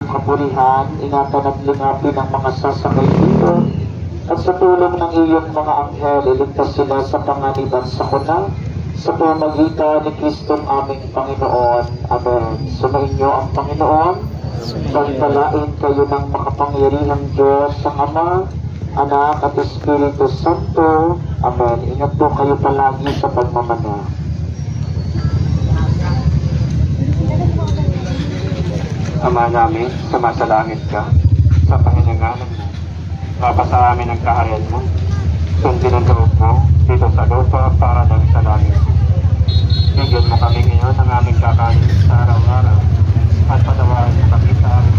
kapurihan, ingatan at lingapin ang mga sasakay dito, at sa tulong ng iyong mga anghel, iligtas sila sa panganib at sakuna, sa pamagitan ni Kristong aming Panginoon. Amen. Sumainyo ang Panginoon, pagpalain kayo ng makapangyarihang Diyos sa Ama, Anak at Espiritu Santo. Amen. Ingat po kayo palagi sa pagmamana. Ama namin, sumasalangit ka, sa Panginoon mo, mapasa amin ang kaharian mo, sundin ang loob mo, dito sa lupa para lang sa langit. Bigyan mo kami ngayon ng aming kakanin sa araw-araw, at patawaan mo kami sa aming